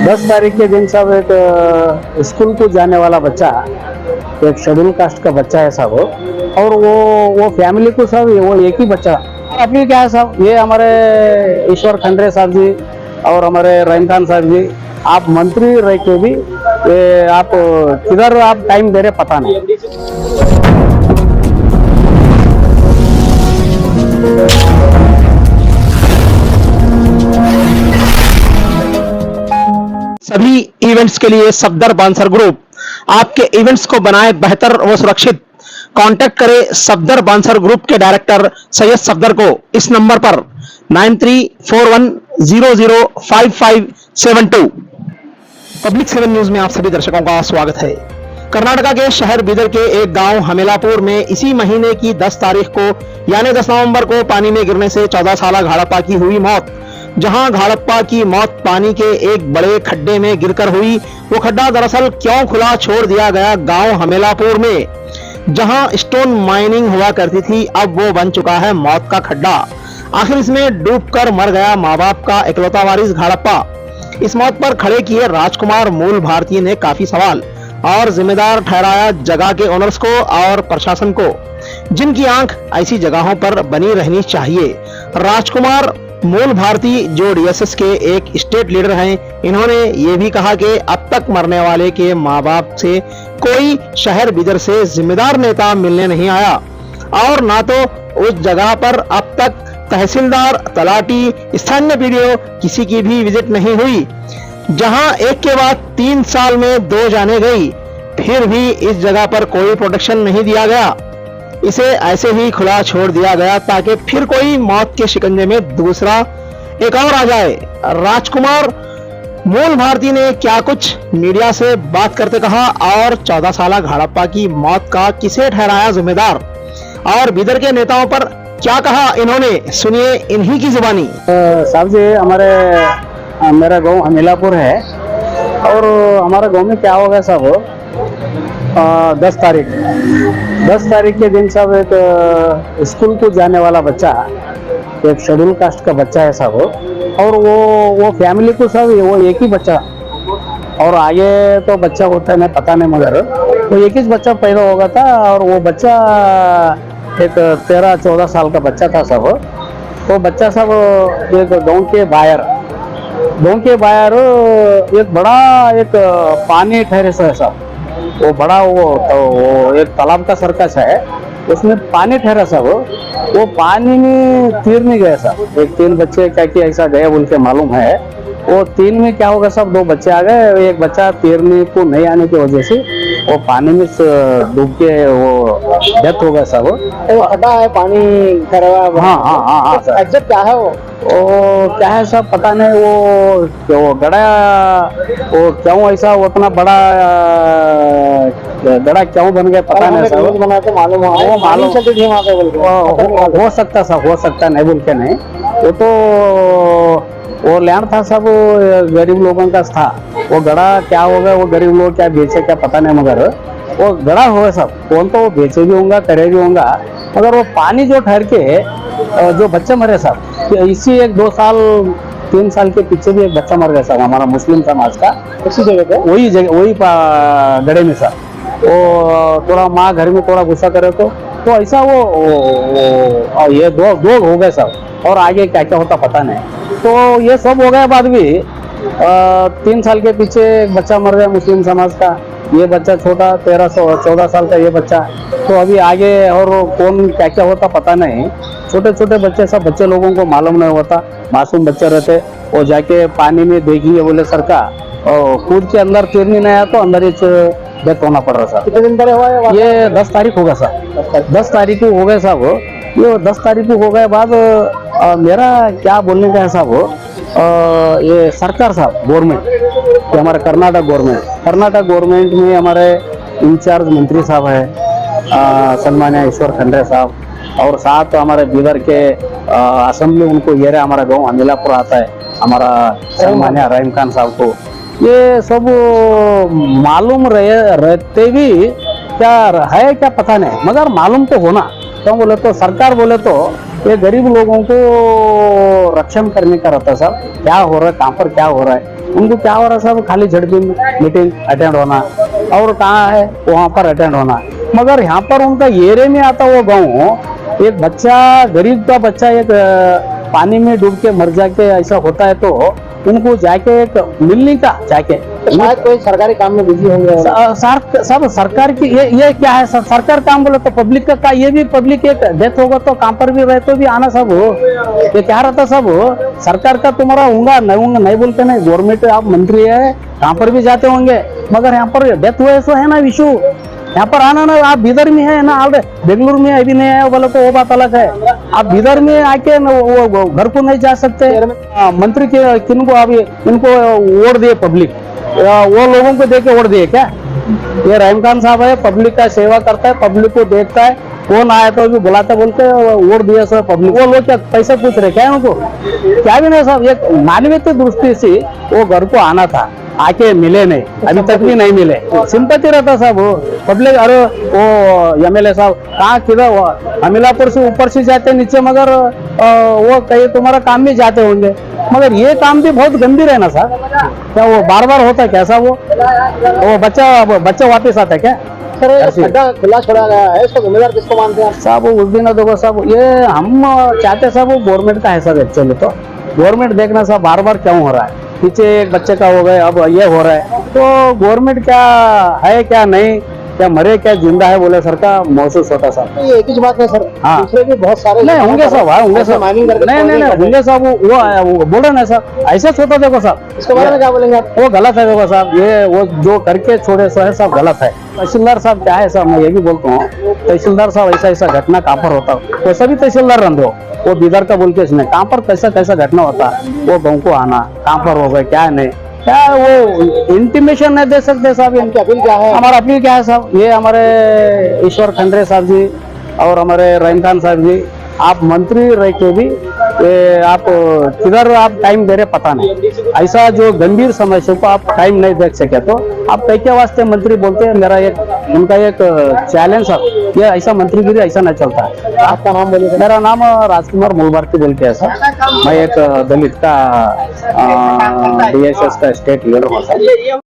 10 तारीख के दिन साहब एक स्कूल को जाने वाला बच्चा, एक शेड्यूल कास्ट का बच्चा है साहब, और वो फैमिली को साहब वो एक ही बच्चा। अभी क्या है साहब, ये हमारे ईश्वर खंडरे साहब जी और हमारे रहीम खान साहब जी, आप मंत्री रह के भी ये आप किधर आप टाइम दे रहे पता नहीं। सभी इवेंट्स के लिए सफदर बांसर ग्रुप आपके इवेंट्स को बनाए बेहतर व सुरक्षित। कांटेक्ट करें सफदर बांसर ग्रुप के डायरेक्टर सैयद सफदर को इस नंबर पर 9341005572। पब्लिक 7 न्यूज में आप सभी दर्शकों का स्वागत है। कर्नाटका के शहर बीदर के एक गांव हमेलापुर में इसी महीने की 10 तारीख को यानी 10 नवंबर को पानी में गिरने से 14 साल घाड़प्पा की हुई मौत। जहां घाड़प्पा की मौत पानी के एक बड़े खड्डे में गिरकर हुई। वो खड्डा दरअसल क्यों खुला छोड़ दिया गया गांव हमेलापुर में, जहां स्टोन माइनिंग हुआ करती थी, अब वो बन चुका है मौत का खड्डा। आखिर इसमें डूबकर मर गया माँ बाप का इकलौता वारिस घाड़प्पा। इस मौत पर खड़े किए राजकुमार मूल भारतीय ने काफी सवाल और जिम्मेदार ठहराया जगह के ओनर्स को और प्रशासन को, जिनकी आंख ऐसी जगहों पर बनी रहनी चाहिए। राजकुमार मूल भारती जो डीएसएस के एक स्टेट लीडर हैं, इन्होंने ये भी कहा कि अब तक मरने वाले के माँ बाप से कोई शहर बीदर से जिम्मेदार नेता मिलने नहीं आया और ना तो उस जगह पर अब तक तहसीलदार, तलाटी, स्थानीय पीडीओ किसी की भी विजिट नहीं हुई। जहां एक के बाद 3 साल में 2 जाने गई, फिर भी इस जगह पर कोई प्रोटेक्शन नहीं दिया गया। इसे ऐसे ही खुला छोड़ दिया गया ताकि फिर कोई मौत के शिकंजे में दूसरा एक और आ जाए। राजकुमार मूल भारती ने क्या कुछ मीडिया से बात करते कहा और 14 साल घाड़प्पा की मौत का किसे ठहराया जिम्मेदार और बीदर के नेताओं पर क्या कहा इन्होंने, सुनिए इन्हीं की जुबानी। साहब जी, मेरा गांव हमेलापुर है और हमारे गांव में क्या होगा साहब, 10 तारीख के दिन साहब एक स्कूल को जाने वाला बच्चा, एक शेड्यूल कास्ट का बच्चा है साहब, और वो फैमिली को साहब वो एक ही बच्चा, और आगे तो बच्चा होता है नहीं पता नहीं, मगर वो एक ही बच्चा पैदा होगा था और वो बच्चा एक 13-14 साल का बच्चा था साहब। वो बच्चा साहब एक गाँव के बाहर एक बड़ा एक पानी ठहरे से साहब, वो बड़ा वो एक तालाब का सर्कस है, उसमें पानी ठहरा साहब। वो पानी में तैरने गए साहब, एक 3 बच्चे क्या कि ऐसा गए बोल के मालूम है। वो 3 में क्या होगा साहब, 2 बच्चे आ गए, एक बच्चा तैरने को नहीं आने की वजह से वो पानी में डूब के वो डेथ हो गया साहब। वो खड्डा है, पानी ठहरा हुआ है। हाँ एग्जैक्ट क्या है वो क्या है साहब पता नहीं। वो गड़ा, वो क्यों ऐसा उतना बड़ा गड़ा क्यों बन गया पता नहीं साहब। बना के मालूम हो सकता साहब, हो सकता नहीं बोल के नहीं। वो तो वो लैंड था सब गरीब लोगों का था। वो गड़ा क्या होगा, वो गरीब लोग क्या बेचे क्या पता नहीं, मगर वो गड़ा होगा सब। कौन तो वो बेचे भी होगा, करे भी होगा, मगर वो पानी जो ठहर के जो बच्चे मरे साहब, इसी 1-2 साल 3 साल के पीछे भी एक बच्चा मर गया साहब, हमारा मुस्लिम समाज का। उसी जगह पे वही गड़े में साहब। वो थोड़ा माँ घर में थोड़ा गुस्सा करे तो ऐसा वो ये 2 हो गए साहब, और आगे क्या क्या होता पता नहीं। तो ये सब हो गए बाद भी 3 साल के पीछे एक बच्चा मर गया मुस्लिम समाज का। ये बच्चा छोटा 13-14 साल का ये बच्चा। तो अभी आगे और कौन क्या क्या होता पता नहीं। छोटे छोटे बच्चे सब बच्चे लोगों को मालूम नहीं होता, मासूम बच्चे रहते। वो जाके पानी में देखिए बोले सरकार, और कूद के अंदर तैरने नहीं आया तो अंदर ही डेथ होना पड़ रहा साहब। कितने दिन पहले हुआ है ये 10 तारीख होगा साहब, 10 तारीख को हो गए साहब। ये 10 तारीख को हो गए बाद मेरा क्या बोलने का है साहब, ये सरकार साहब गवर्नमेंट, हमारे कर्नाटक गवर्नमेंट में हमारे इंचार्ज मंत्री साहब है सन्मान्य ईश्वर खंडरे साहब, और साथ हमारे बीदर के असेंबली उनको ये हमारा गाँव हमेलापुर आता है, हमारा सन्मान्य रहीम खान साहब को। ये सब मालूम रहते भी क्या है क्या पता नहीं, मगर मालूम तो होना। क्यों बोले तो सरकार बोले तो ये गरीब लोगों को रक्षण करने का रहता साहब, क्या हो रहा है, कहाँ पर क्या हो रहा है, उनको क्या हो रहा है साहब, खाली झड़पी मीटिंग अटेंड होना और कहाँ है वहाँ पर अटेंड होना। मगर यहाँ पर उनका एरिया में आता वो गाँव, एक बच्चा, गरीब का बच्चा एक पानी में डूब के मर जाके ऐसा होता है तो उनको जाके एक मिलने का जाके शायद कोई सरकारी काम में बिजी होंगे। सब सरकार की ये क्या है सर, सरकार काम बोले तो पब्लिक का ये भी पब्लिक एक डेथ होगा तो काम पर भी रहे तो भी आना सब हो, ये क्या रहता सब हो, सरकार का तुम्हारा होगा नहीं बोलते नहीं, गवर्नमेंट आप मंत्री है काम पर भी जाते होंगे, मगर यहाँ पर डेथ हुए सो है ना इशू, यहाँ पर आना ना, आप बीदर में है ना, बेंगलुरु में अभी नहीं आया बोले तो वो बात अलग है, आप बीदर में आके वो घर को नहीं जा सकते। मंत्री के किनको अभी इनको वोट दिए पब्लिक, वो लोगों को देके वोट दिए क्या, ये रहीम खान साहब है, पब्लिक का सेवा करता है, पब्लिक को देखता है, कौन आया तो अभी बुलाते बोलते वोट दिया सर पब्लिक, वो लोग क्या पैसे पूछ रहे क्या उनको, क्या भी नहीं साहब, एक मानवीय दृष्टि से वो घर को आना था, आके मिले नहीं, अभी तक भी नहीं मिले, सिंपैथी रहता साहब वो पब्लिक। अरे वो एमएलए साहब कहाँ किधर अमीलापुर से ऊपर से जाते नीचे, मगर वो कहीं तुम्हारा काम भी जाते होंगे, मगर ये काम भी बहुत गंभीर है ना साहब, क्या वो बार बार होता है कैसा, वो बच्चा वापिस आता है क्या सर ये खड्डा खुला छोड़ा गया है, इसको जिम्मेदार किसको मानते हैं आप? साहब उस दिन देखो साहब, ये हम चाहते साहब वो गवर्नमेंट का है साहब, एक्चुअली तो गवर्नमेंट देखना साहब बार बार क्यों हो रहा है, पीछे एक बच्चे का हो गए अब ये हो रहा है, तो गवर्नमेंट क्या है क्या नहीं, क्या मरे क्या जिंदा है बोले सर का महसूस होता साहब। तो ये एक ही बात है सर, हाँ। दूसरे भी बहुत सारे नहीं होंगे साहब, हाँ होंगे साहब, माइनिंग करके नहीं होंगे साहब, वो बोल रहे ना साहब, ऐसा होता देखो साहब, इसके बारे में क्या बोलेंगे आप? वो गलत है देखो साहब, ये वो जो करके छोड़े सो है सब गलत है। तहसीलदार साहब क्या है साहब, मैं ये भी बोलता हूँ, तहसीलदार साहब ऐसा घटना कहाँ पर होता है, वो सभी तहसीलदार रन दो, वो बीदर का बोल के इसमें कहाँ पर कैसा घटना होता, वो गाँव को आना कहाँ पर हो गए क्या नहीं, क्या वो इंटीमेशन नहीं दे सकते साहब। इनकी अपील क्या है? हमारा अपील क्या है साहब, ये हमारे ईश्वर खंडरे साहब जी और हमारे रहीम खान साहब जी, आप मंत्री रह के भी ये आप किधर आप टाइम दे रहे पता नहीं, ऐसा जो गंभीर समस्या को आप टाइम नहीं देख सके तो आप कई के वास्ते मंत्री बोलते हैं, मेरा एक उनका एक चैलेंज है, ये ऐसा मंत्रीगिरी ऐसा नहीं चलता है। आपका नाम बोलिए। मेरा नाम राजकुमार मूलभारती बोल के है सर, मैं एक दलित का DSS का स्टेट लीडर हूँ सर।